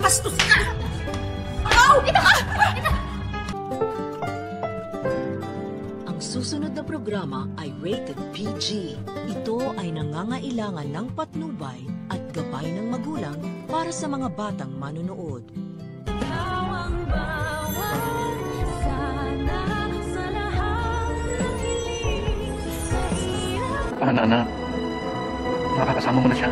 Bastos ka! Oh! Ito ka! Ang susunod na programa ay rated PG. Ito ay nangangailangan ng patnubay at gabay ng magulang para sa mga batang manonood. Anak, makakasama mo na siya.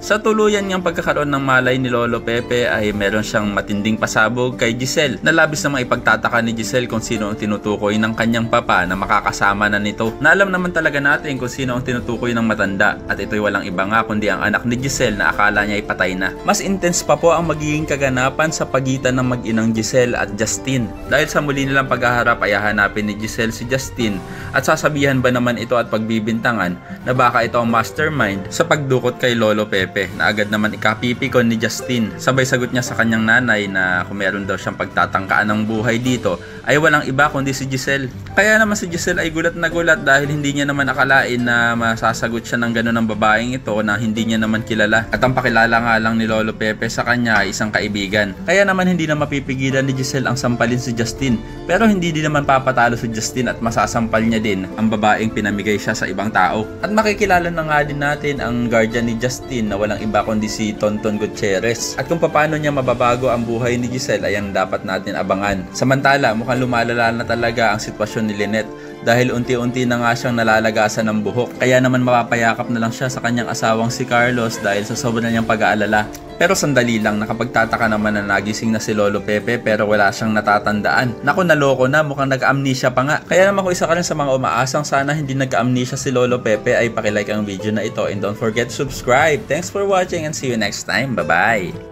Sa tuluyan niyang pagkakaroon ng malay ni Lolo Pepe ay meron siyang matinding pasabog kay Giselle na labis namang ipagtataka ni Giselle kung sino ang tinutukoy ng kanyang papa na makakasama na nito. Na alam naman talaga natin kung sino ang tinutukoy ng matanda at ito'y walang iba nga kundi ang anak ni Giselle na akala niya ay patay na. Mas intense pa po ang magiging kaganapan sa pagitan ng mag-inang Giselle at Justin. Dahil sa muli nilang paghaharap ay hahanapin ni Giselle si Justin at sasabihan ba naman ito at pagbibintangan na baka ito ang mastermind sa pagdukot kay Lolo Pepe na agad naman ikapipikon ni Justin. Sabay sagot niya sa kanyang nanay na kung meron daw siyang pagtatangkaan ng buhay dito ay walang iba kundi si Giselle. Kaya naman si Giselle ay gulat na gulat dahil hindi niya naman akalain na masasagot siya ng gano'n ng babaeng ito na hindi niya naman kilala. At ang pakilala nga lang ni Lolo Pepe sa kanya ay isang kaibigan. Kaya naman hindi na mapipigilan ni Giselle ang sampalin si Justin. Pero hindi din naman papatalo si Justin at masasampal niya din ang babaeng pinamigay siya sa ibang tao. At makikilala na nga din natin ang guardian ni Justin na walang iba kundi si Tonton Gutierrez. At kung paano niya mababago ang buhay ni Giselle ay ang dapat natin abangan. Samantala, mukhang lumalala na talaga ang sitwasyon ni Lynette dahil unti-unti na nga siyang nalalagasan ng buhok. Kaya naman mapapayakap na lang siya sa kanyang asawang si Carlos dahil sa sobrang niyang pag-aalala. Pero sandali lang, nakapagtataka naman na nagising na si Lolo Pepe pero wala siyang natatandaan. Naku, naloko na, mukhang nag-amnesia pa nga. Kaya naman kung isa ka rin sa mga umaasang sana hindi nag-amnesia si Lolo Pepe ay pakilike ang video na ito and don't forget to subscribe. Thanks for watching and see you next time. Bye-bye!